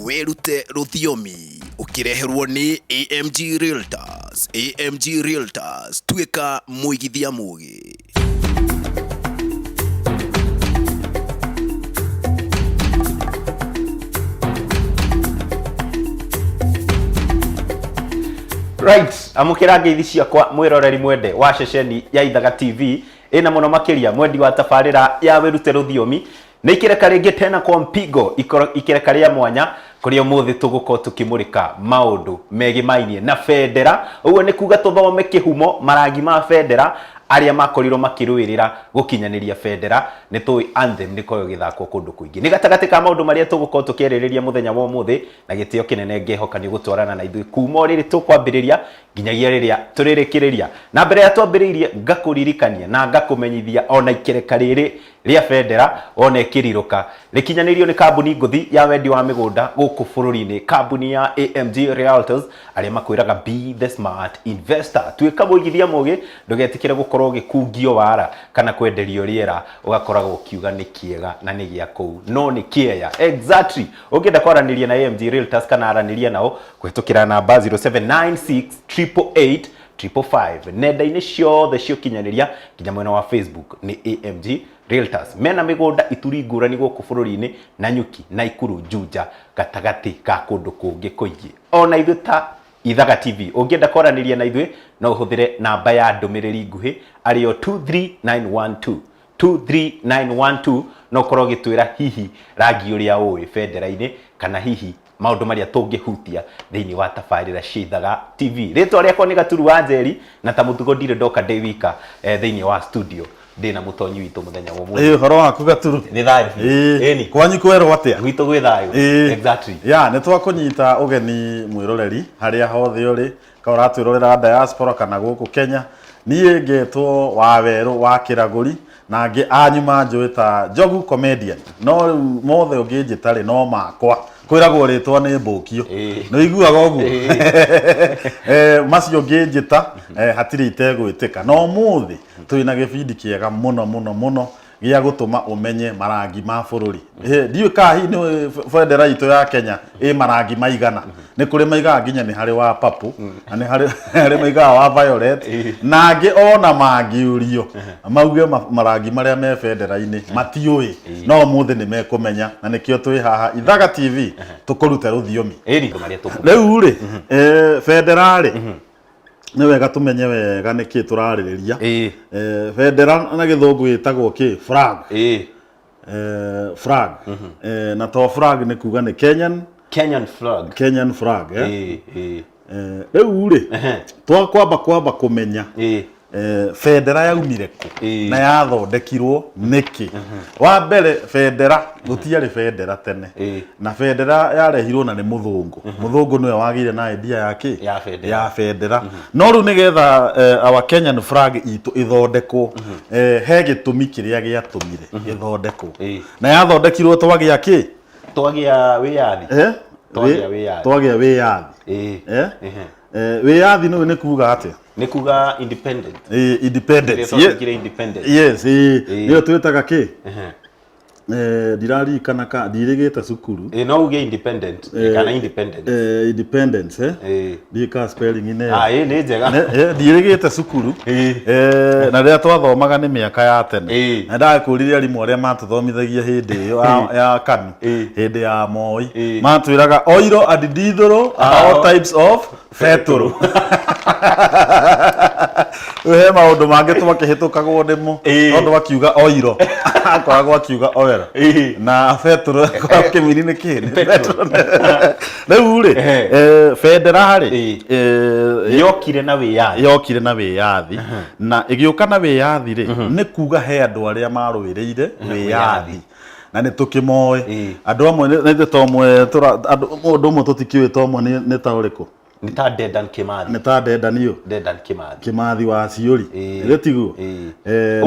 Werute rũthiomi ukireherwo ni AMG Realtors. AMG Realtors, tuika muigithia mugi. Right, amukira ngeithi ciakwa mwiroreri mwende wa ceceni ya Ithaga TV ina muno makiria mwendi wa tabarira ya werute rũthiomi ni ikireka ringi tena kwa mpigo ikireka ria mwanya kuri umuthi tuguko tukimurika maundu megimainie na federa. Uguo ni kuga tuthome kihumo marangi ma federa aria makorirwo makirwirira gukinyaniria federa ni tui anthem nikoyo githakwo kundu kuingi ni gatagati ka maundu maria tuguko tukiririria muthenya wa umuthi na gitio kinene ngehoka ni gutwarana na ithui kuma riri tukwambiriria nginyagia riria turirikiriria na mbere ya twambiririe ngakuririkania na ngakumenyithia ona ikireka riri ria federa ona ikiriruka rikinyanirio ni kambuni nguthi ya wendi wa migunda guku bururi-ini, kambuni ya AMG Realtors aria makwiraga be the smart investor. Tuika muigithia mugi ndugetikire gukorwo gikungio wara kana kwenderio riera ugakoragwo ukiuga ni kiega na ni gia kou no ni kieya. Exactly, ukienda kwaraniria na AMG Realtors kana araniria nao kuhitukira namba 0796 888 555 nenda-ini ciothe ciokinyaniria nginya mwena wa Facebook ni AMG Realtors. Mena migunda ituri ngurani guku bururi-ini na Nyuki, Naikuru, Juja, gatagati ka kundu kungi kuingi. Ona ithu ta Ithaga TV ungienda kwaraniria na ithui no uhuthire namba ya ndumiriri nguhi ario 23912 23912 no korwo gitwira hihi rangi uria uwi federa-ini kana hihi maundu maria tungihutia thiini wa tabarira Ithaga TV. Ritwa riakwa ni Gaturu wa Njeri na ta mutugo ndire ndoka ndewika thiini wa studio ndina mutonyi witu muthenya wa muthenya. Horo waku Gaturu ni thayo eni kwanyu kwero atia gwitu gwi thayo. Exactly ya ni twakunyita ugeni mwiroreri haria hothe uri ka uratwirorera diaspora kana guku Kenya. Nie ngetwo wa weru wa Kiraguri na nge anyuma njwita Jogu comedian no mothe ungijitari no makwa kwiragwo ritwa ni Mbukio no iguaga uguo macio ngijita hatiri itegwitika no muthi twina gibindi kiega muno gia gutuma umenye marangi ma bururi. Ndiwe ka hi ni federa itu ya Kenya marangi maigana ni kuri maiga nginya ni hari wa papu na ni hari maiga wa violet na ngi ona mangiurio mauge marangi maria me federa-ini matiui no muthi ni mekumenya na nikio twi haha Ithaga TV tukurute ruthiomi riu ri federale ni wega tumenye wega niki turaririria federa na githungu itagwo ki flag flag na to flag ni kuga ni Kenyan flag riu ri twakwamba kumenya federa yaumire ku na yathondekirwo niki. Wa mbere federa gutiari federa tene na federa yarehirwo na ni muthungu niwe wagire na idea yake ya federa no ru nigetha our Kenyan flag itu ithondekwo he gitumi kiria giatumire ithondekwo na yathondekirwo twagia ki twagia wiyathi wiyathi no ni kuga atia ni kuga independent yes niyo twitaga ki dirari kana ka dirigeta sukuru no uge independent kana independence dika spelling ine ni njega dirigeta sukuru na ria twathomaga ni miaka ya tene na ndakuriria rimu aria matuthomithagia hindi iyo ya kanu hindi ya Moi matwiraga oiro and dithoro are all types of feturu we maundu mangi twakihitukago ndimo tondu wakiuga oiro akoragwo akiuga oil na feturu kwa kimini ni kini riu ri federa ri yokire na wiyathi na igiuka na wiyathi ri ni kuga he andu aria marwiriire wiyathi na ni tukimoe andu amwe ni tomwe mundu umwe tutikiwe tomwe ni ta uriku ni ta Dedan Kimathi ni ta Dedan Kimathi wa Ciuri retiguo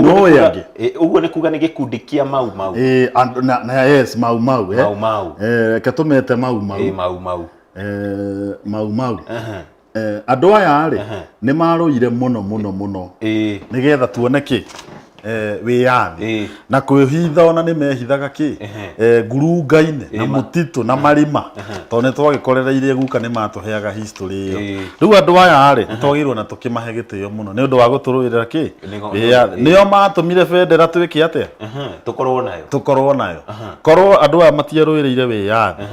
no yangi uguo ni kuga ni gikundi kia mau na yes mau katumete mau andu aya ri ni maruire muno nigetha tuone ki wiyathi na kwihitha ona ni mehithaga ki ngurunga-ini na mutitu na marima to ne twagikorereirie guka ni matuheaga history iyo riu andu aya ri twagirwo na tukimahe gitio muno ni undu wa guturuirira ki wiyathi nio matumire bendera twike atia tukorwo nayo korwo andu aya matiaruiriire wiyathi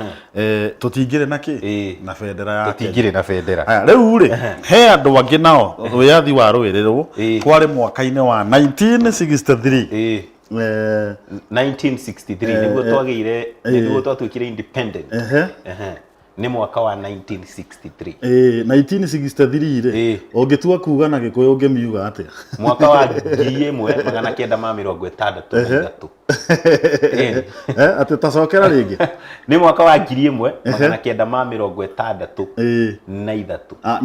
tutingire na ki na bendera ya tutingire na bendera aya riu ri he andu angi nao wiyathi wa ruirirwo kwari mwaka-ini wa 1963 1963 niguo twagire niguo twatuikire independent ni mwaka wa 1963 1963 ri ungitua kuga na gikuyu ungemiuga atia mwaka wa 1963 ati tacokera ringi ni mwaka wa 1963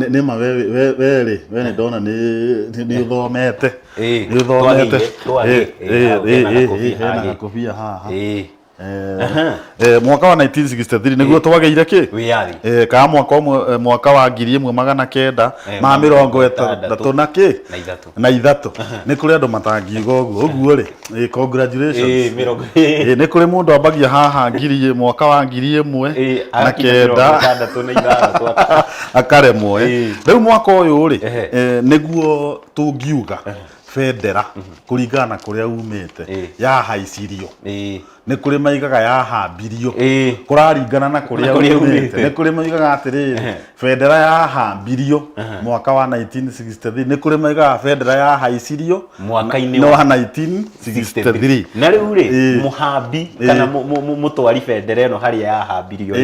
ni ma we ni ndona ni uthomete ni uthomete na kofia haha mwaka wa 1963 niguo twageire ki wiyathi ka mwaka wa 1930 na ki na ithatu ni kuri andu matangiuga uguo ri congratulations ni kuri mundu ambagia haha mwaka wa 1960 akaremwo riu mwaka uyu ri niguo tungiuga bendera kuringana kuria umite ya haicirio ni kuri maigaga ya hambirio kuraringana na kuria umite ni kuri maigaga atiriri bendera ya hambirio mwaka wa 1963 ni kuri maigaga bendera ya haicirio mwaka-ini wa 1963 na riu ri muhambi kana mutwari bendera ino haria ya hambirio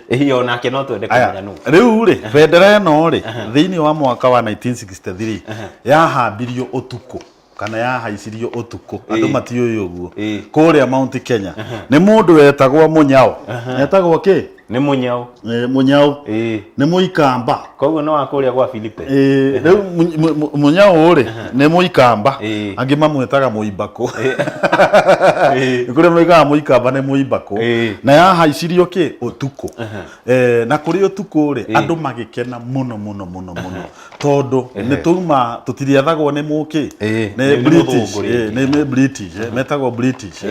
hiyo nake no twende kumenya nu riu ri bendera ino ri thiini wa mwaka wa 1963 ya hambirio utuku kana ya haicirio utuku andu matiuĩ uguo kuria Mount Kenya ni mundu wetagwo Munyao etagwo ki ni Munyao ni Muikamba koguo no akuria gwa Philippe riu Munyao ri ni Muikamba angi mamwetaga Muimbako kuria maigaga Muikamba ni Muimbako na ya haicirio ki utuku na kuri utuku ri andu magikena muno tondu ni tuma tutiriathagwo ni muki ni British metagwo British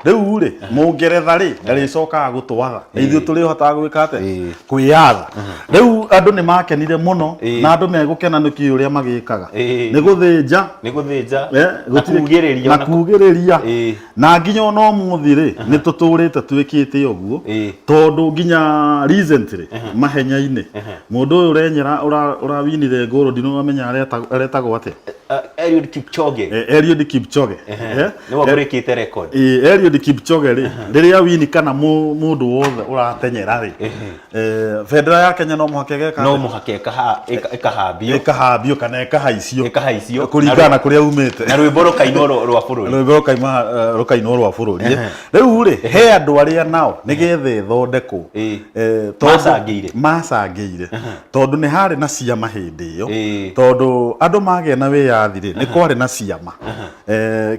riu ri Mungeretha ri ndaricokaga gutwaga ithuĩ turi hotaga gwika ate kwiyatha riu andu ni makenire muno na andu megukena niki uria magikaga ni guthinja na kugiriria na nginya no muthi ri ni tuturite twikite uguo tondu nginya recently mahenya-ini mundu uyu urenyera urawinire ngoro ndino wamenya aretagwo ate Eliud Kipchoge ni waburikite record Eliud Kipchoge ri riria wini kana mundu wothe uratenyera ri bendera ya Kenya no muhake ikahambio kana ikahaicio kuringana kuria umite na rwimbo rukainwo rwa bururi riu ri he andu aria nao nigethe thondekwo macangiire tondu ni hari na ciama hindi iyo tondu andu mage na wiyathi ri ni kwari na ciama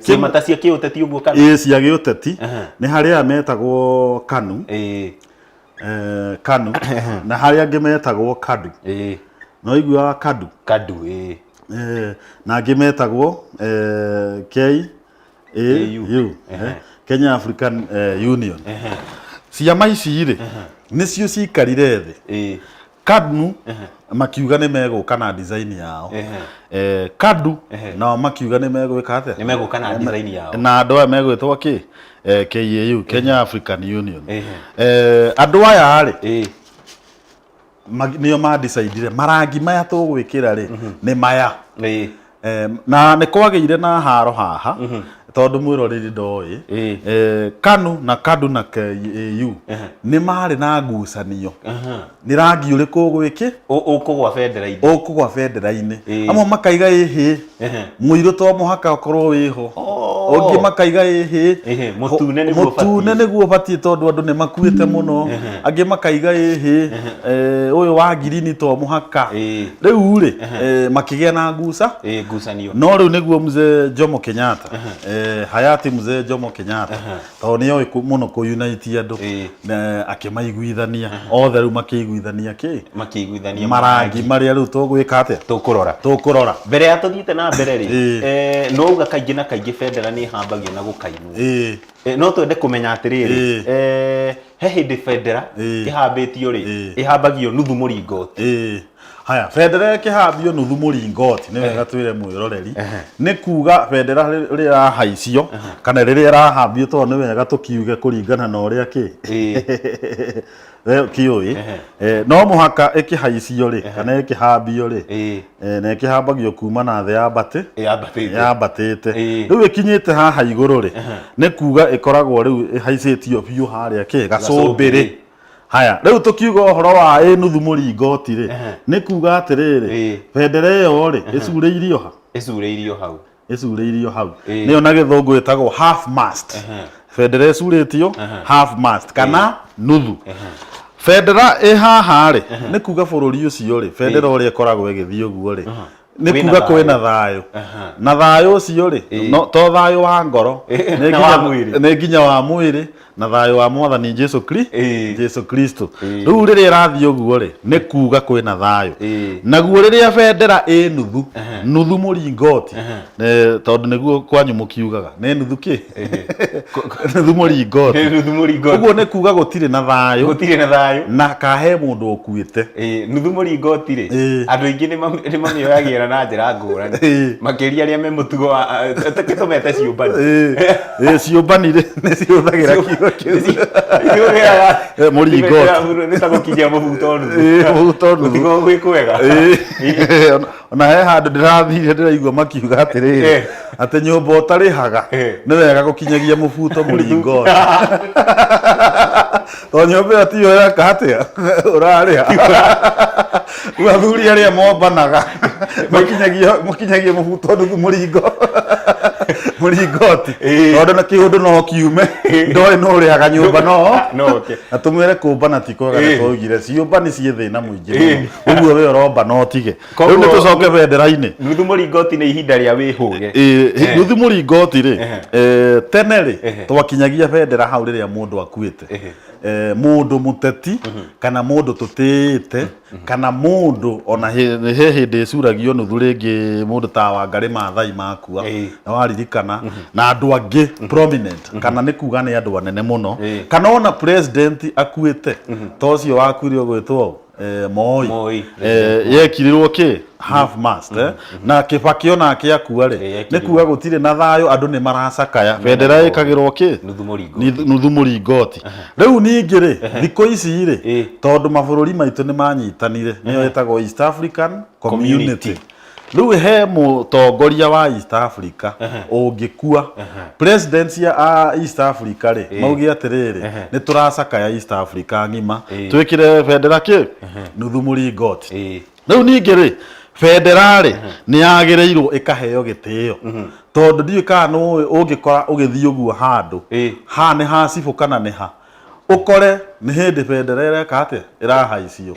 ciama ta cia kiuteti uguo kana cia giuteti ni haria metagwo KANU na haria angi metagwo KADU no igua KADU na angi metagwo KAU Kenya African Union ciama ici ri nicio cikarire thi KANU makiuga ni meguka na design yao KADU na makiuga ni megwika atia ni meguka na design yao na andu aya megwitwo ki KAU Kenya African Union andu aya ri nio ma decide marangi maya tugwikira ri ni maya na ni kwageire na haro haha tondu mwiroreri ndoi KANU na KADU na KAU ni mari na ngucanio ni rangi uriku ugwiki ukugwa bendera-ini amwe makaiga ihi muiru to muhaka ukorwo wiho ongi makaiga ihi mutune niguo batie tondu andu ni makuite muno angi makaiga ihi uyu wa girini to muhaka riu ri makigia na ngucanio no riu niguo mzee Jomo Kenyatta hayati mzee Jomo Kenyatta to ni oi muno ku unite andu na akimaiguithania othe riu makiiguithania marangi maria riu tugwika atia tukurora mbere ya tuthiite na mbere ri no uga kaingi na kaingi bendera ni hambagio na gukainwo no twende kumenya atiriri he hindi bendera ihambitio ri ihambagio nuthu muringoti haya bendera ikihambio nuthu muringoti ni wega twire mwiroreri ni kuga bendera riria rahaicio kana riria rahambio to ni wega tukiuge kuringana na uria kioi no muhaka ikihaicio ri kana ikihambio ri na ikihambagio kuma na the yambatite riu ikinyite haha iguru ri ni kuga ikoragwo riu ihaicitio biu haria gacumbiri haya riu tukiuga uhoro wa nuthu muringoti ri ni kuga atiriri bendera iyo ri icureirio hau niyo na githungu itagwo half mast bendera icuritio half mast kana nuthu bendera haha ri ni kuga bururi ucio ri bendera uria ikoragwo igithii uguo ri ni kuga kwina thayo na thayo ucio ri to thayo wa ngoro ni nginya wa mwiri na thayo wa mwathani Jesu Kristo riu riria rathii uguo ri ni kuga kwina thayo naguo riria bendera nuthu muringoti tondu niguo kwanyu mukiugaga ni nuthu nuthu muringoti uguo ni kuga gutire na thayo na kahe mundu ukuite nuthu muringoti ri andu ingi ni mamioyagira na njira ngurani makiria aria me mutugo tukitumete ciumbani ciumbani ri ni ciuthagira muringoti ni ta gukinyia mubuto nuthu gwikwega ona he handu ndirathire ndiraigua makiuga atiriri ati nyumba utarihaga ni wega gukinyagia mubuto muringoti to nyumba ati yo yaka atia urariha wathuri aria mombanaga makinyagia mubuto nuthu muringoti tondu na kiundu no kiume ndoi no urihaga nyumba no atumwire kumbana ti kwega ni twaugire ciumba ni cie thina muingi uguo we uromba no tige riu ni tucoke bendera-ini nuthu muringoti ni ihinda ria wihuge nuthu muringoti ri tene ri twakinyagia bendera hau riria mundu akuite mundu muteti kana mundu tutiite kana mundu ona he hindi icuragio nuthu ringi mundu ta Wangari Maathai makua na waririkana na andu angi prominent kana ni kuga ni andu anene muno kana ona president akuite to cio wakuire gwitwo Moi yekirirwo ki half mast na Kibaki ona akiakua ri ni kuga gutire na thayo andu ni maracakaya bendera ikagirwo ki nuthu muringoti riu ningi ri thiko ici ri tondu mabururi maitu ni manyitanire niyo etagwo East African Community riu he mutongoria wa East Africa ungikua president ya East Africa ri maugi atiriri ni turacakaya East Africa ngima twikire bendera ki nuthu muringoti riu ningi ri bendera ri ni yagireirwo ikaheo gitio tondu ndiu kana no ungikora ugithii uguo handu ha ni ha cibu kana ni ha ukore ni hindi bendera ireka atia irahaicio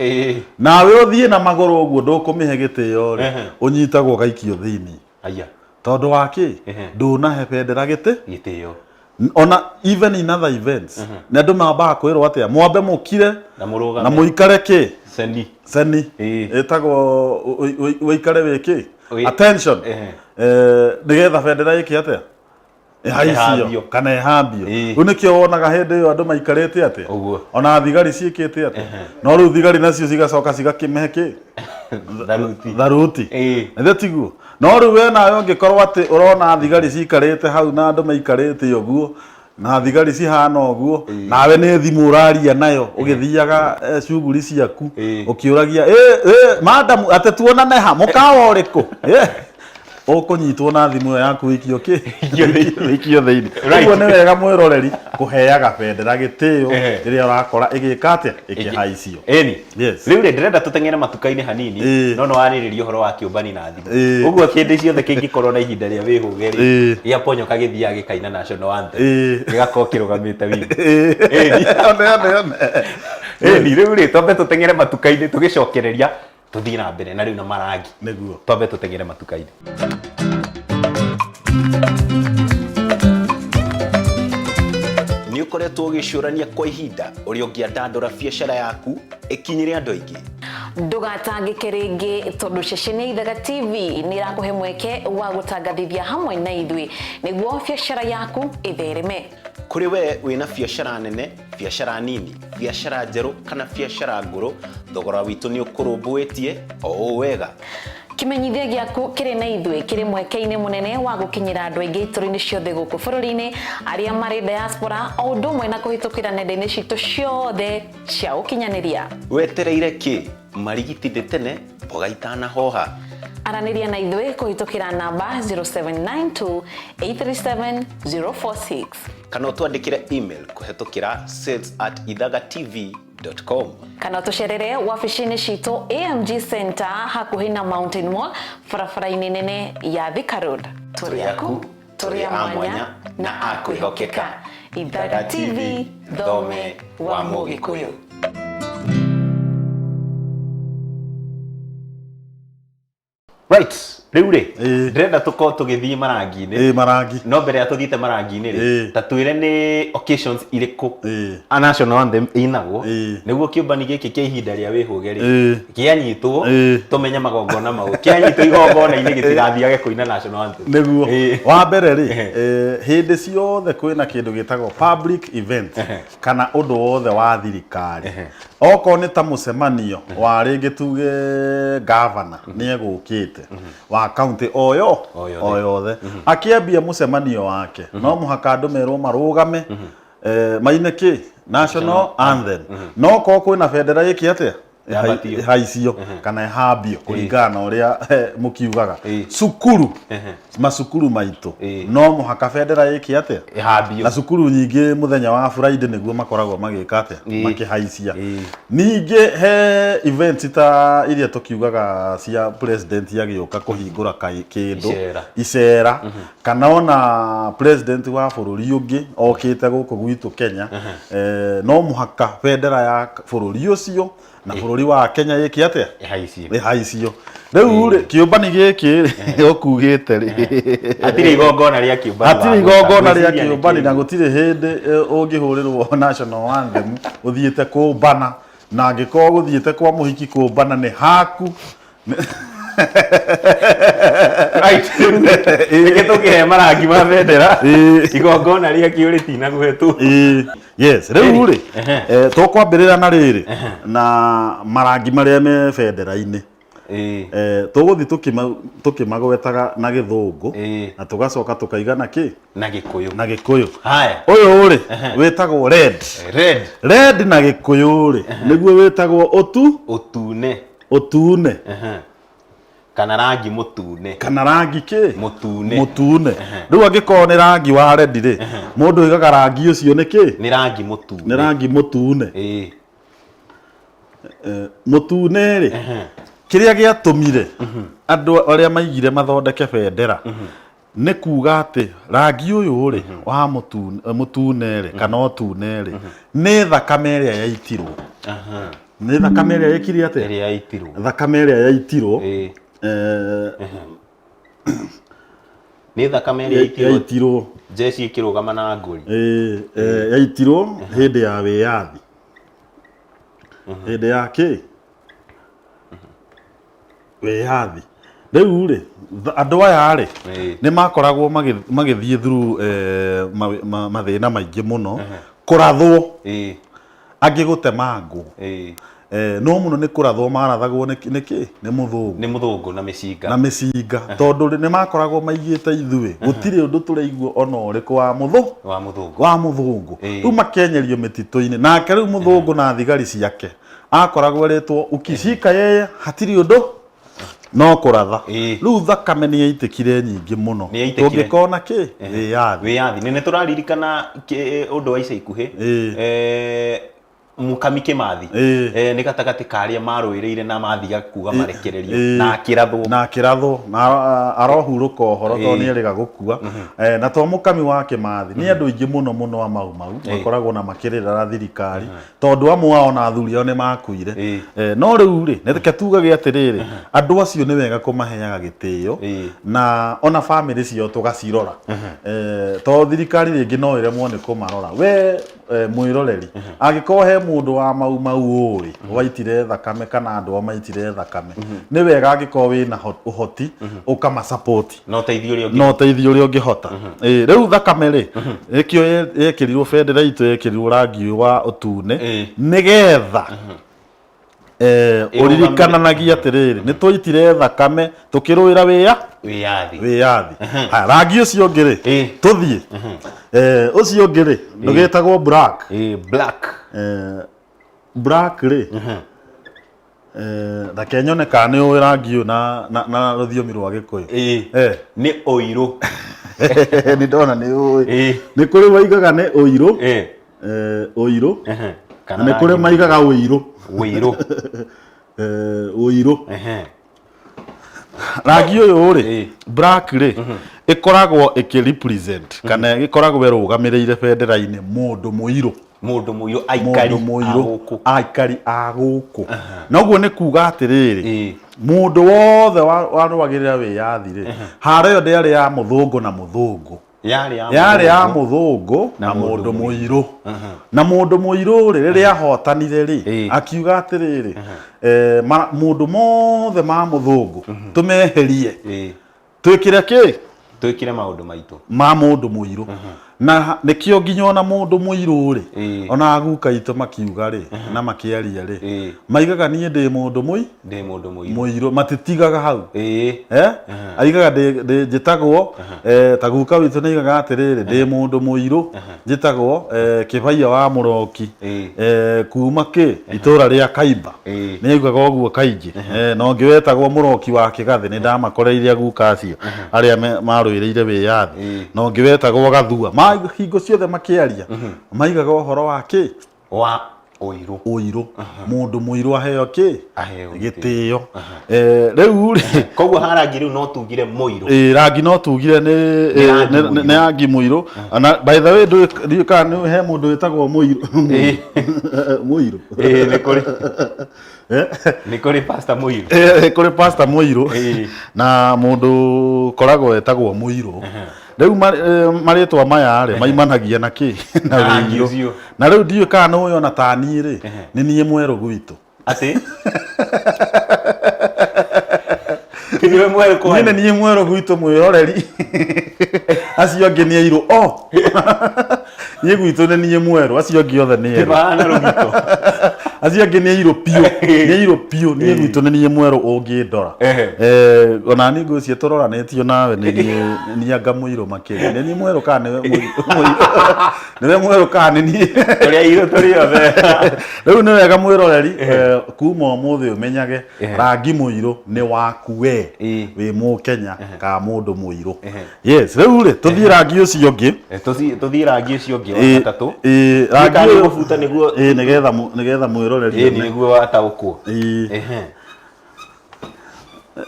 nawe uthie na maguru uguo ndukumihe gitio ri unyitagwo gaikio thiini tondu waki ndunahe bendera gitio ona even in other events na andu mambaga kwirwo atia mwambe mukire na muikare ki seni etagwo uikare wiki attention nigetha bendera iki atia ihaicio kana ihambio riu nikio wonaga hindi iyo andu maikarite atia ona thigari ciikite atia no riu thigari nacio cigacoka cigakimehe ki tharuti ndio tiguo no riu we nawe ungikorwo ati urona thigari cikarite hau na andu maikarite uguo na thigari cihana uguo nawe ni thimu uraria nayo ugithiaga shughuli ciaku ukiuragia madam ate tuonane ha mukawa uriku ukunyitwo na thimu yaku ikio ki ikio thiini uguo ni wega mwiroreri kuheaga bendera gitio riria urakora igika atia ikihaicio eni riu ri ndirenda tuteng'ere matuka-ini hanini no waririria uhoro wa kiumbani na thimu uguo kindi ciothe kingikorwo na ihinda ria wihuge ri ya ponyo kagithia gikaina national anthem gigakorwo kirugamite wingi eni riu ri twambe tuteng'ere matuka-ini tugicokereria tuthii na mbere na riu na marangi niguo twambe tuteng'ere matuka-ini. Ni ukoretwo ugicurania kwa ihinda uria ungiandandura biacara yaku ikinyire andu aingi? Ndugatangike ringi tondu ceceni Ithaga TV ni irakuhe mweke wa gutangathithia hamwe na ithui niguo biacara yaku ithereme. Kuri we wina biacara nene, biacara nini, biacara njeru kana biacara nguru, thogora witu ni ukurumbuitie o wega. Kimenyithia giaku kiri na ithui kiri mweke-ini munene wa gukinyira andu aingi ituri-ini ciothe guku bururi-ini aria mari diaspora o undu umwe na kuhitukira nenda-ini citu ciothe cia ukinyaniria. Wetereire ki? Marigiti tene boga itanahoha. Araniria na ithui kuhitukira namba 0792837046 kana utwandikire email kuhitukira sales@ithagatv.com kana tucerere wabici-ini citu AMG Center hakuhi na Mountain Mall barabara-ini nene ya Thika Road. Turi aku turi amwanya na akwihokeka. Ithaga TV, thome wa Mugikuyu. Right, riu ri ndirenda tuko tugithii marangi-ini marangi no mbere ya tuthite marangi-ini ri ta twire ni occasions iriku a national anthem inagwo niguo kiumbani giki kia ihinda ria wihuge ri kianyitwo tumenye magongona mau kianyitwo igongona-ini gitigathiage kuina national anthem niguo wa mbere ri hindi ciothe kwina kindu gitagwo public event kana undu wothe wa thirikari oko ni ta mucemanio wa ringi tuge governor ni egukite wa county oyo oyothe akiambia mucemanio wake no muhaka andu merwo marugame maine ki national anthem no ko kwina bendera iki atia haicio kana hambio kuringana uria mukiugaga cukuru macukuru maitu no muhaka bendera iki atia hambio na cukuru nyingi muthenya wa Friday niguo makoragwo magika atia makihaicia ningi he events ta iria tukiugaga cia president yagiuka kuhingura kindu icera kana ona president wa bururi ungi okite guku gwitu Kenya no muhaka bendera ya bururi ucio na bururi wa Kenya yiki atia ihaicio riu ri kiumbani giki okugite ri atiri igongona ria kiumbani atiri igongona ria kiumbani na gutire hindi ungihurirwo national anthem uthiite kumbana na angiko guthiite kwa muhiki kumbana ni haku right ikitukihe marangi ma bendera igongona ria kiuriti na guhetu yes riu ri tukwambirira na riri na marangi maria me bendera-ini tuguthi tukimagwetaga na githungu na tugacoka tukaigana ki na gikuyu haya uyu ri wetagwo red na gikuyu ri niguo wetagwo utune kana rangi mutune ki mutune riu angikorwo ni rangi wa red ri mundu igaga rangi ucio ni ki ni rangi mutune mutune ri kiria giatumire andu aria maigire mathondeke bendera ni kuga ati rangi uyu ri wa mutune ri kana utune ri ni thakame iria yaitirwo ni thakame iria yekire ati thakame iria yaitirwo ni thakame iria yaitirwo jeshi ikirugama na nguri yaitirwo hindi ya wiyathi hindi ya ki wiyathi riu ri andu aya ri ni makoragwo magithie through mathina maingi muno kurathwo angi gutemangwo no muno ni kurathwo marathagwo niki ni muthungu na micinga tondu ni makoragwo maigite ithui gutire undu tureigwo ona uriku wa muthungu riu makenyerio mitito-ini nake riu muthungu na thigari ciake akoragwo ritwo ukishika yeye hatiri undu no kũratha Ĩĩ. rĩu thakame nĩ yaitĩkire nyingĩ mũno Nĩyaitĩkire. tũngĩkona kĩ wĩyathi wiyathi nene tũraririkana ũndũ wa ica ikuhĩ Mukami Kimathi nĩ gatagatĩ ka arĩa marũĩrĩire na mathiga kuga marekererio na akĩrathwo na arohurũka ũhoro tondũ nĩ erĩga gũkua na to Mukami wa Kimathi nĩ andũ aingĩ mũno mũno a mau makoragwo na makĩrĩra thirikari tondũ amwe ao na athuri ao nĩ makuire no rĩu rĩ nĩ reke tugage atĩrĩrĩ andũ acio nĩ wega kũmaheaga gĩtĩo na ona bamĩrĩ ciao tũgacirora tondũ thirikari rĩngĩ no ĩremwo nĩ kũmarora we mwĩroreri angĩkorwo he mũndũ wa mau ũrĩ waitire thakame kana andũ ao maitire thakame nĩ wega angĩkorwo wĩna ũhoti ũkama support no teithio ũrĩa ũngĩhota rĩu thakame rĩ ĩkĩo yekĩrirwo bendera itũ yekĩrirwo rangi wa ũtune nĩgetha ũririkananagia atĩrĩrĩ nĩ twaitire thakame tũkĩrũĩra wĩyathi haya rangi ũcio ũngĩ rĩ tũthiĩ ũcio ũngĩ rĩ ndũgĩtagwo black rĩ reke nyone kana nĩ ũĩ rangi ũyũ na rũthiomi rwa Gĩkũyũ nĩ ũirũ nĩ ndona nĩ ũĩ nĩ kũrĩ maigaga nĩ ũirũ na nĩ kũrĩ maigaga ũirũ rangi ũyũ rĩ black rĩ ĩkoragwo ĩkĩrepresent kana ĩkoragwo ĩrũgamĩrĩire bendera-inĩ mũndũ mũirũ aikari a gũkũ noguo nĩ kuga atĩrĩrĩ mũndũ wothe warũagĩrĩra wĩyathi rĩ haro ĩyo ndĩarĩ ya mũthũngũ na mũthũngũ yarĩ ya mũthũngũ na mũndũ mũirũ na mũndũ mũirũ rĩ rĩrĩa ahotanire rĩ akiuga atĩrĩrĩ mũndũ mothe ma mũthũngũ tũmeherie twĩkire maũndũ maitũ ma mũndũ mũirũ na nĩkĩo nginya ona mũndũ mũirũ rĩ ona aguka itũ makiuga rĩ na makĩaria rĩ maigaga niĩ ndĩ mũndũ mũirũ matitigaga hau aigaga njĩtagwo ta guka witũ nĩ aigaga atĩrĩrĩ ndĩ mũndũ mũirũ njĩtagwo Kĩbaia wa Mũroki kuma itũũra rĩa Kaimba nĩ aigaga ũguo kaingĩ na ũngĩ wetagwo Mũroki wa Kĩgathĩ nĩ ndamakoreirie aguka acio arĩa marũĩrĩire wĩyathi na ũngĩ wetagwo Gathua hingo ciothe makĩaria maigaga ũhoro wa ũirũ mũndũ mũirũ aheo gĩtĩo rĩu rĩ koguo harangi rĩu no tugire mũirũ rangi no tugire nĩ rangi mũirũ by the way ndiũĩ kana he mũndũ wĩtagwo mũirũ nĩ kũrĩ pastor mũirũ kũrĩ pastor mũirũ na mũndũ koragwo wetagwo mũirũ rĩu marĩtwa maya rĩ maimanagia na wĩirũ na rĩu ndiũĩ kana nĩ ona ta niĩ rĩ nĩ niĩ mwerũ gwitũ atĩ niĩ mwerũ gwitũ mwĩroreri acio angĩ nĩ airũ niĩ gwitũ nĩ niĩ mwerũ acio angĩ othe nĩ erũ acio angĩ nĩ airũ piũ niĩ gwitũ nĩ niĩ mwerũ ũngĩndora ona niĩ ngwĩciria tũroranĩtio nawe nĩ niĩ anga mũirũ makĩria nĩ niĩ mwerũ kana nĩwe mwerũ kana nĩ niĩ tũrĩ airũ tũrĩ othe rĩu nĩ wega mwĩroreri kuma ũmũthĩ ũmenyage rangi mũirũ nĩ waku we wĩ Mũkenya ka mũndũ mũirũ yes rĩu rĩ tũthiĩ rangi ũcio ũngĩ tũthiĩ rangi ũcio ũngĩ wa gatatũ rangi ũyũ gũbuta nĩguo nĩgetha mwĩroreri nĩguo ataũkwo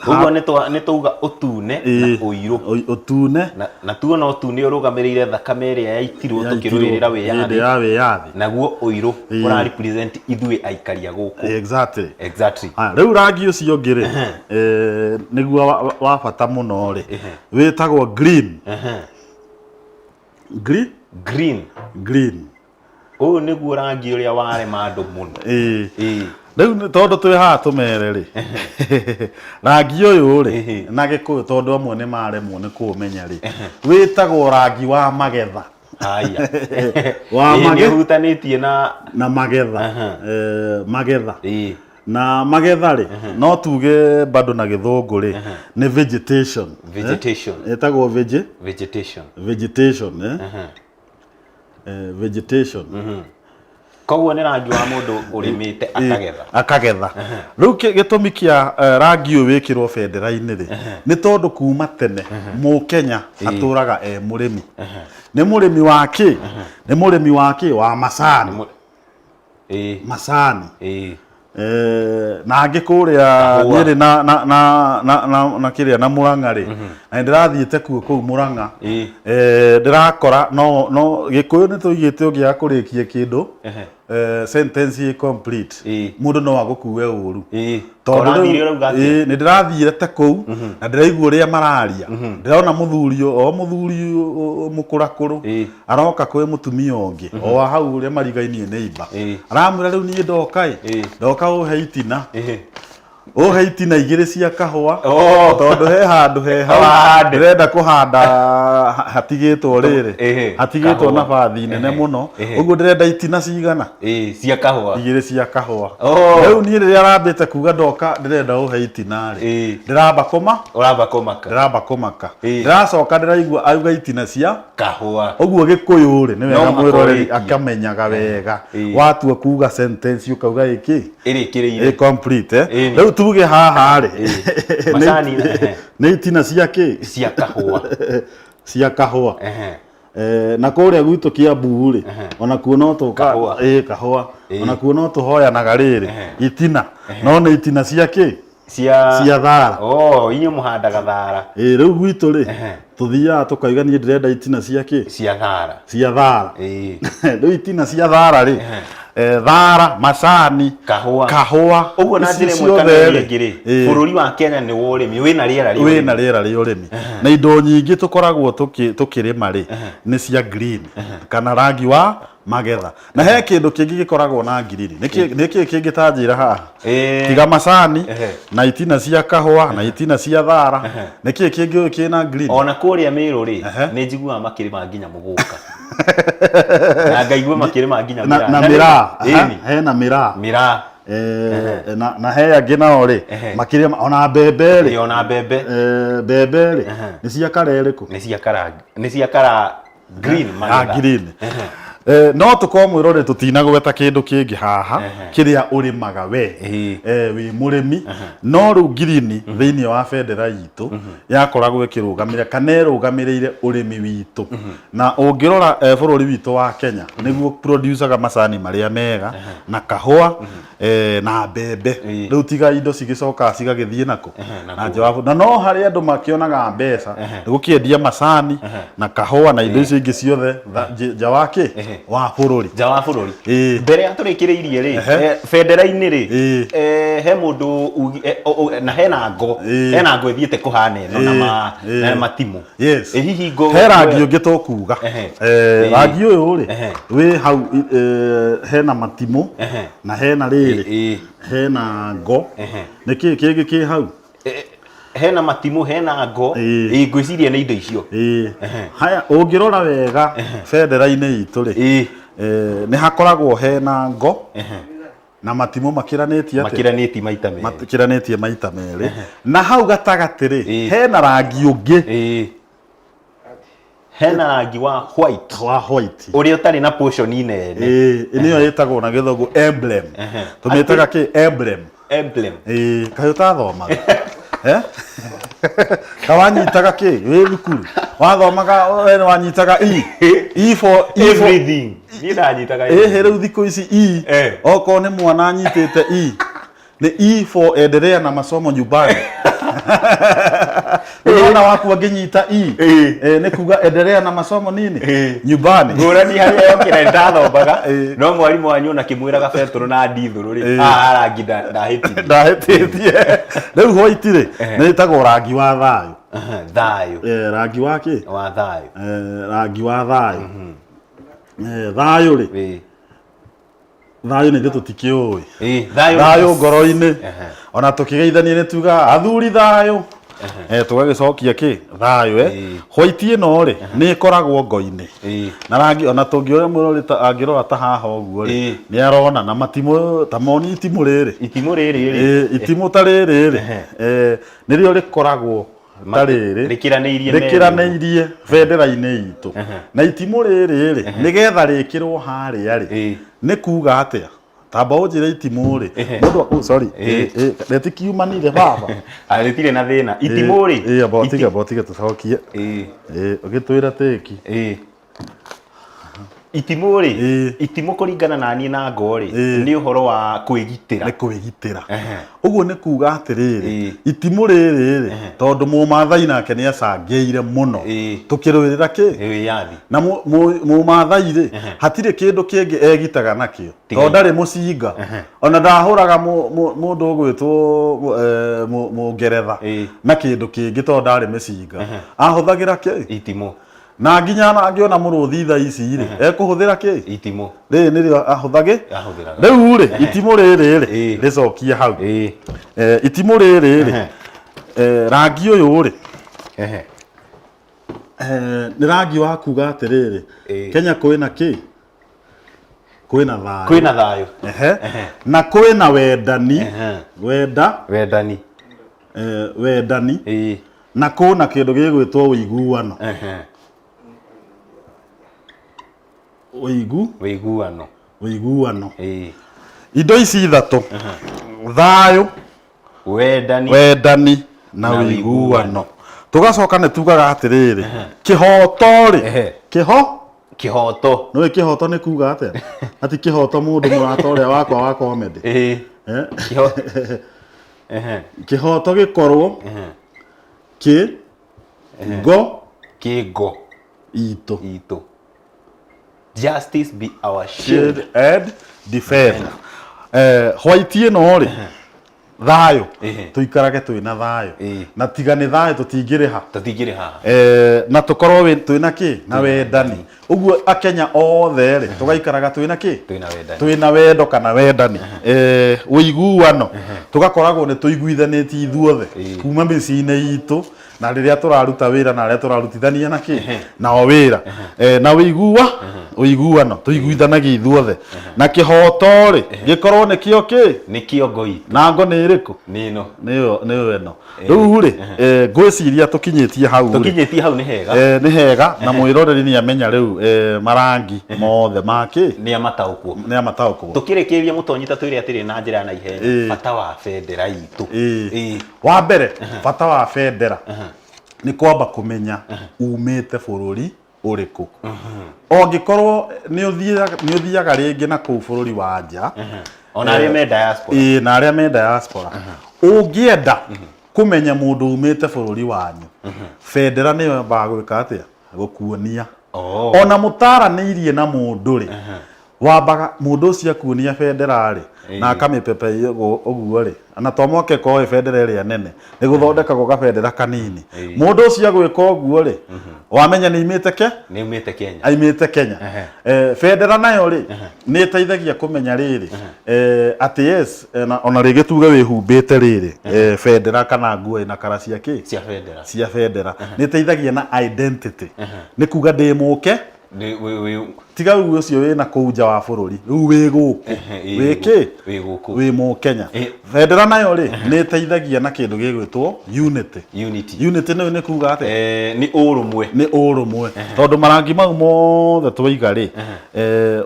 ũguo nĩ tauga ũtune na ũirũ ũtune na tuona ũtune ũrũgamĩrĩire thakame ĩrĩa yaitirwo tũkĩrũĩrĩra wĩyathi naguo ũirũ ũra represent ithuĩ aikari a gũkũ exactly rĩu rangi ũcio ũngĩ rĩ nĩguo wa bata mũno rĩ wĩtagwo green ũyũ nĩguo rangi ũrĩa warema andũ mũno rĩu tondũ twĩ haha tũmere rĩ rangi ũyũ rĩ na Gĩkũyũ tondũ amwe nĩ maremwo nĩ kũũmenya rĩ wĩtagwo rangi wa magetha nĩhutanĩtie na magetha na magetha rĩ no tuge bado na Gĩthũngũ rĩ nĩ vegetation ĩtagwo vegetation koguo nĩ rangi wa mũndũ ũrĩmĩte akagetha rĩu gĩtũmi kĩa rangi ũyũ wĩkĩrwo bendera-inĩ rĩ nĩ tondũ kuma tene Mũkenya atũraga mũrĩmi nĩ mũrĩmi wa kĩ nĩ mũrĩmi wa kĩ wa macani macani na angĩ kũrĩa Nyĩrĩ na kĩrĩa na Mũrang'a rĩ na ndĩrathiĩte kuo kũu Mũrang'a ndĩrakora no Gĩkũyũ nĩ tũigĩte ũngĩaga kũrĩkia kĩndũ sentence complete mũndũ no agũkue ũru tondũ nĩ ndĩrathiĩte kũu na ndĩraigua ũrĩa mararia ndĩrona mũthuri mũkũrakũrũ aroka kwĩ mũtumia ũngĩ o hau ũrĩa marigainie neighbor aramwĩra rĩu niĩ ndoka ũhe itina igĩrĩ cia kahũa tondũ he handũ ndĩrenda kũhanda hatigĩtwo rĩrĩ hatigĩtwo nabathi nene mũno ũguo ndĩrenda itina cigana cia kahũa igĩrĩ cia kahũa rĩu niĩ rĩrĩa arambĩte kuga ndoka ndĩrenda ũhe itina rĩ ndĩramba kũmaka ndĩracoka ndĩraigua auga itina cia kahũa ũguo Gĩkũyũ rĩ nĩ wega mwĩroreri akamenyaga wega watua kuga sentence ũkauga gĩkĩ ĩrĩkĩrĩire complete rĩu tuge haha rĩ nĩ itina cia kĩ cia kahũa na kũrĩa gwitũ Kĩambu rĩ ona kuo no kahũa ona kuo no tũhoyanaga rĩrĩ itina no nĩ itina cia kĩ cia thara inyuĩ mũhandaga thara rĩu gwitũ rĩ tuthiaga tũkauga niĩ ndĩrenda itina cia kĩ cia thara rĩu itina cia thara rĩ thara macani kahũa ũguo na njĩra ĩmwe kana ĩngĩ rĩ bũrũri wa Kenya nĩ wa ũrĩmi wĩna rĩera rĩa ũrĩmi na indo nyingĩ tũkoragwo tũkĩrĩma rĩ nĩ cia green kana rangi wa magetha na he kĩndũ kĩngĩ gĩkoragwo na green nĩkĩ kĩngĩ tanjĩra haha tiga macani na itina cia kahũa na itina cia thara nĩkĩ kĩngĩ kĩna green ona kũrĩa Mĩrũ rĩ nĩ njiguaga makĩrĩma nginya mũgũka na ngaigua makĩrĩma nginya miraa hena miraa na he angĩ nao rĩ makĩrĩma ona mbembe rĩ mbembe rĩ nĩ cia kara ĩrĩkũ nĩ cia kara green no tũkorwo mwĩrore tũtinagweta kĩndũ kĩngĩ haha kĩrĩa ũrĩmaga we wĩ mũrĩmi no rĩu green thĩinĩ wa bendera itũ yakoragwo ĩkĩrũgamĩrĩra kana ĩrũgamĩrĩire ũrĩmi witũ na ũngĩrora bũrũri witũ wa Kenya nĩguo producaga macani marĩa mega na kahũa na mbembe rĩu tiga indo cigĩcokaga cigagĩthiĩ nako na jawabu na no harĩ andũ makĩonaga mbeca gũkĩendia macani na kahũa na indo icio ingĩ ciothe nja wa kĩ wa bũrũri mbere ya tũrĩkĩrĩirie rĩ bendera-inĩ rĩ he mũndũ na hena ngo ĩthiĩte kũhana ĩno na matimũ hihi ngo he rangi ũngĩ tũkuga rangi ũyũ rĩ wĩ hau hena matimũ na hena rĩrĩ hena ngo nĩkĩ kĩngĩ kĩ hau hena matimũ hena ngo ngwĩciria nĩ indo icio haya ũngĩrora wega bendera-inĩ itũ rĩ nĩ hakoragwo hena ngo na matimũ makiranĩtie maita merĩ na hau gatagatĩ rĩ hena rangi ũngĩ hena rangi wa white ũrĩa ũtarĩ na portion nene nĩyo ĩtagwo na Gĩthũngũ emblem tũmĩtaga kĩ emblem kaĩ ũtathomaga kawanyitaga kĩ wĩ thukuru wathomaga wanyitaga E for everything niĩ ndanyitaga rĩu thikũ ici okorwo nĩ mwana anyitĩte nĩ E for endelea na masomo nyumbani Unaona waku wangenyita nĩ kuga endelea na masomo nini nyumbani ngũrani harĩa yokĩra ndathombaga no mwarimũ wanyu ona kĩmwĩraga Petro na ndithũrũ rĩ rangi ndahĩtĩtie rĩu white rĩ nĩ ĩtagwo rangi wa thayũ rangi wa kĩ wa thayũ rangi wa thayũ thayũ rĩ thayũ nĩ tũtikĩũĩ thayũ ngoro-inĩ ona tũkĩgeithania nĩ tuga athuri thayũ tũgagĩcokia kĩ thayũ white ĩno rĩ nĩ ĩkoragwo ngo-inĩ na rangi ona tũngĩoya mũrori angĩrora ta haha ũguo rĩ nĩ arona na matimũ ta moni itimũ rĩrĩ itimũ ta rĩrĩ nĩrĩo rĩkoragwo tarĩrĩ rĩkiranĩirie bendera-inĩ itũ na itimũ rĩrĩ nĩgetha rĩkĩrwo harĩa rĩ nĩ kuga atĩa tamba ũnjĩre itimũ rĩ mũndũ sorry rĩtikiumanire baba rĩtirĩ na thĩna itimũ rĩ botige tũcokie ũgĩtwĩra tĩki itimũ rĩ itimũ kũringana na niĩ na ngo rĩ nĩ ũhoro wa kwĩgitĩra ũguo nĩ kuga atĩrĩrĩ itimũ rĩrĩ tondũ mũmathai nake nĩ acangĩire mũno tũkĩrũĩrĩra wĩyathi na mũmathai rĩ hatirĩ kĩndũ kĩngĩ egitaga nakĩo tondũ ndarĩ mũcinga ona ndahũraga mũndũ ũgwĩtwo mũngeretha na kĩndũ kĩngĩ tondũ ndarĩ mũcinga ahũthagĩra itimũ na nginya angĩona mũrũthi thaa ici rĩ ekũhũthĩra itimũ rĩrĩ nĩrĩo ahũthagĩra rĩu rĩ itimũ rĩrĩ rĩ rĩcokie hau itimũ rĩrĩ rĩ rangi ũyũ rĩ nĩ rangi wa kuga atĩrĩrĩ Kenya kwĩna kwĩna thayũ na kwĩna wendani na kuna kĩndũ gĩgwĩtwo ũiguano ũiguano indo ici ithatũ thayũ wendani na ũiguano tugacoka nĩ tugaga atĩrĩrĩ kĩhoto rĩ kĩhoto nĩ kĩhoto nĩ kuga atĩa ati kĩhoto mũndũ mũrata ũrĩa wakwa wa comedy kĩhoto gĩkorwo kĩngo itũ justice be our shield and defender white ĩno rĩ thayũ tuikarage twĩna thayũ na tiga nĩ thayũ tũtingĩrĩ haha na tũkorwo twĩna na wendani ũguo akenya othe rĩ tũgaikaraga twĩna twĩna wendo kana wendani ũiguano tũgakoragwo nĩ tũiguithanĩtie ithuothe kuma mĩciĩ-inĩ itũ na rĩrĩa tũraruta wĩra na arĩa tũrarutithania nao wĩra na ũiguano tũiguithanagia ithuothe na kĩhoto rĩ gĩkorwo nĩkĩo ngo itũ na ngo nĩ ĩrĩkũ nĩyo ĩno rĩu rĩ ngwĩciria tũkinyĩtie hau nĩ hega na mwĩroreri nĩ amenya rĩu marangi mothe nĩ amataũkwo tũkĩrĩkĩrĩria mũtonyita twĩre atĩrĩ na njĩra na ihenya bata wa bendera itũ wa mbere bata wa bendera nĩ kwamba kũmenya umĩte bũrũri ũrĩkũ ongĩkorwo nĩ ũthiaga rĩngĩ na kũu bũrũri wa nja ona arĩa me diaspora na arĩa me diaspora ũngĩenda kũmenya mũndũ umĩte bũrũri wanyu bendera nĩyo yambaga gwĩka atĩa gũkuonia ona mũtaranĩirie na mũndũ rĩ wambaga mũndũ ũcio akuonia bendera rĩ na akamĩpepe ũguo rĩ na to moke koe bendera ĩrĩa nene nĩ gũthondekagwo gabendera kanini mũndũ ũcio agwĩka ũguo rĩ wamenya nĩ aimĩte Kenya bendera nayo rĩ nĩ ĩteithagia kũmenya rĩrĩ atĩ yes ona rĩngĩ tuge wĩhumbĩte rĩrĩ bendera kana nguo ĩna kara cia bendera nĩ ĩteithagia na identity nĩ kuga ndĩ mũke tiga rĩu ũcio wĩna kũu nja wa bũrũri rĩu wĩ gũkũ wĩ Mũkenya bendera nayo rĩ nĩ ĩteithagia na kĩndũ gĩgwĩtwo unity nayo nĩ kuga atĩ nĩ ũrũmwe tondũ marangi mau mothe twaiga rĩ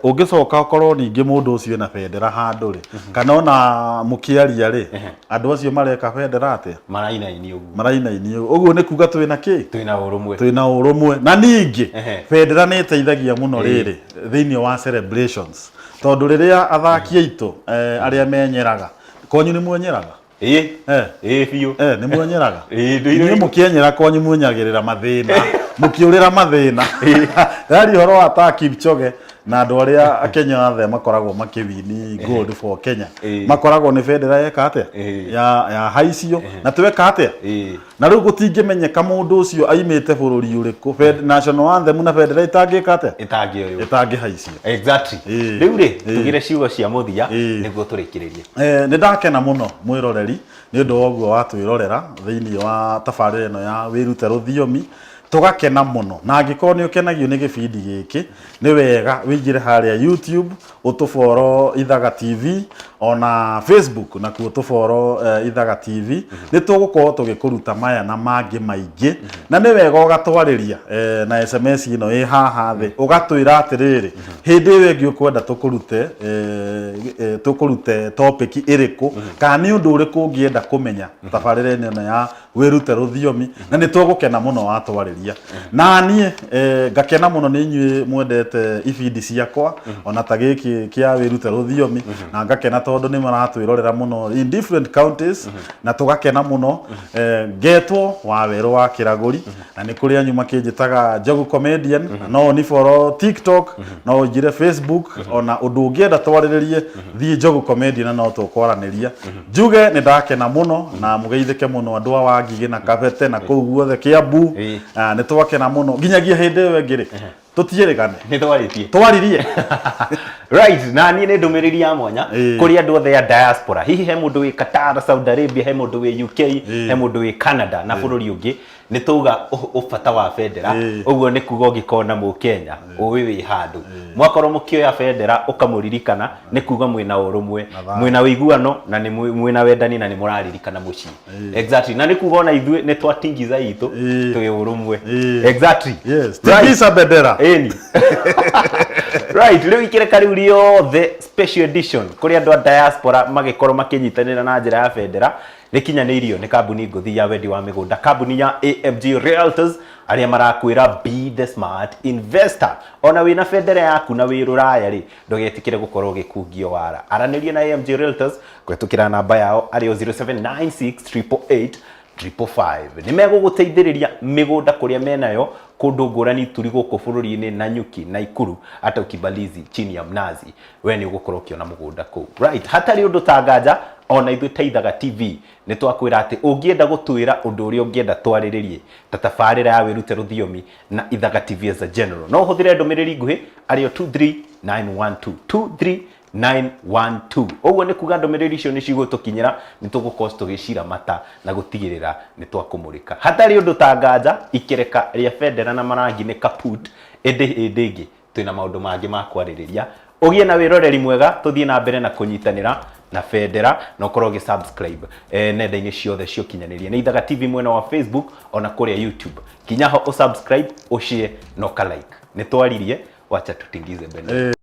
ũngĩcoka ũkorwo ningĩ mũndũ ũcio na bendera handũ rĩ kana ona mũkĩaria rĩ andũ acio mareka bendera atĩa marainaini ũguo nĩ kuga twĩna ũrũmwe na ningĩ bendera nĩ ĩteithagia mũno rĩrĩ thĩinĩ wa celebrations tondũ rĩrĩa athaki aitũ arĩa menyeraga kwanyu nĩ mwenyeraga biũ nĩ mwenyeraga inyuĩ mũkĩenyera kwanyu mwenyagĩrĩra mathĩna mũkĩũrĩra mathĩna yarĩ ũhoro wa ta Kipchoge na andũ arĩa Akenya othe makoragwo makĩwini gold for Kenya makoragwo nĩ bendera yeka atĩa ya haicio na tweka atĩa na rĩu gũtingĩmenyeka mũndũ ũcio aimĩte bũrũri ũrĩkũ national anthem na bendera itangĩka atĩa itangĩhaicio exactly rĩu rĩ tugire ciugo cia mũthia nĩguo tũrĩkĩrĩrie nĩ ndakena mũno mwĩroreri nĩ ũndũ wa ũguo watwĩrorera thĩinĩ wa tabarĩra ĩno ya wĩrute rũthiomi tugakena mũno na angĩkorwo nĩ ũkenagio nĩ gĩbindi gĩkĩ nĩ wega wĩingĩre harĩa YouTube ũtũboro Ithaga TV ona Facebook na kuo tuforo Ithaga TV ni tugukorwo tugikuruta maya na mangi maingi na ni wega ugatwariria na SMS ino i haha thi ugatwira atiriri hindi iyo ingi ukwenda tukurute topic iriku kana ni undu uriku ungienda kumenya tabarire ino ya wirute ruthiomi na ni tugukena muno watwariria na nie ngakena muno ni inyuĩ mwendete ibindi ciakwa ona ta giki kia wirute ruthiomi na ngakena tondu ni maratwirorera muno in different counties na tugakena muno ngetwo wa weru wa Kiraguri na ni kuri anyu makinjitaga Njogu Comedian no ni follow TikTok no njire Facebook ona undu ungienda twariririe thie Njogu Comedian no tukwaraniria njuge ni ndakena muno na mugeithike muno andu a Wangigi na Kabete na kuu guothe Kiambu ni twakena muno nginyagia hindi iyo ingiri tutierikane ni twaritie right na ni ndumiriri ya mwanya kuri andu othe ya diaspora hihi he mundu wi Qatar, Saudi Arabia, he mundu wi UK, he mundu wi Canada na bururi ungi ni tuga ubata wa federa uguo ni kuga ngikona mu Kenya uwi wi handu mwakorwo mukioya federa ukamuririkana ni kuga mwina urumwe mwina wiguano na ni mwina wendani na ni muraririkana muci exactly na ni kuga ona ithuĩ ni twatingiza itu twi urumwe exactly yes tingisa bendera eni right riu ikireka riu riothe special edition kuri andu a diaspora magikorwo makinyitanira na njira ya federa nikinyanirio ni kambuni nguthi ya wendi wa migunda kambuni ya AMG Realtors aria marakwira be the smart investor ona wina federa yaku na wi ruraya ri ndogetikire gukorwo gikungio wara aranirie na AMG Realtors kwetukira namba yao ario 0796 888 ni meguguteithiriria migunda kuria menayo kundu ngurani turi guku bururi-ini na Nyuki na Ikuru hata Kibalizi chini ya mnazi we ni ugukorwo kiona mugunda ku right hatari undu tangaja ona ithu ta Ithaga TV ni twakwira ati ungienda gutwira undu uria ungienda twariririe ta tabarira ya wirute ruthiomi na Ithaga TV as a general no huthire ndumiriri nguhi ario 23912 23912 oguo ni kuga ndumiriri icio ni cigutukinyira ni tugukorwo tugicira mata na gutigirira ni twakumurika hatari undu tangaja ikireka ria federa na marangi ni kaput indi twina maundu mangi ma kwaririria ugie na wiroreri mwega tuthie na mbere na kunyitanira na federa na ukorwo gi subscribe nenda-ini ciothe cio kinyaniria ni Ithaga TV mwena wa Facebook ona kuria YouTube kinyaho o subscribe o share no ka like ni twaririe wacha tutingize bendera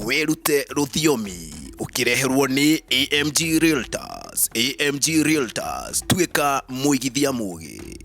Wirute ruthiomi ukireherwo ni AMG Realtors. AMG Realtors, tuika muigithia mugi.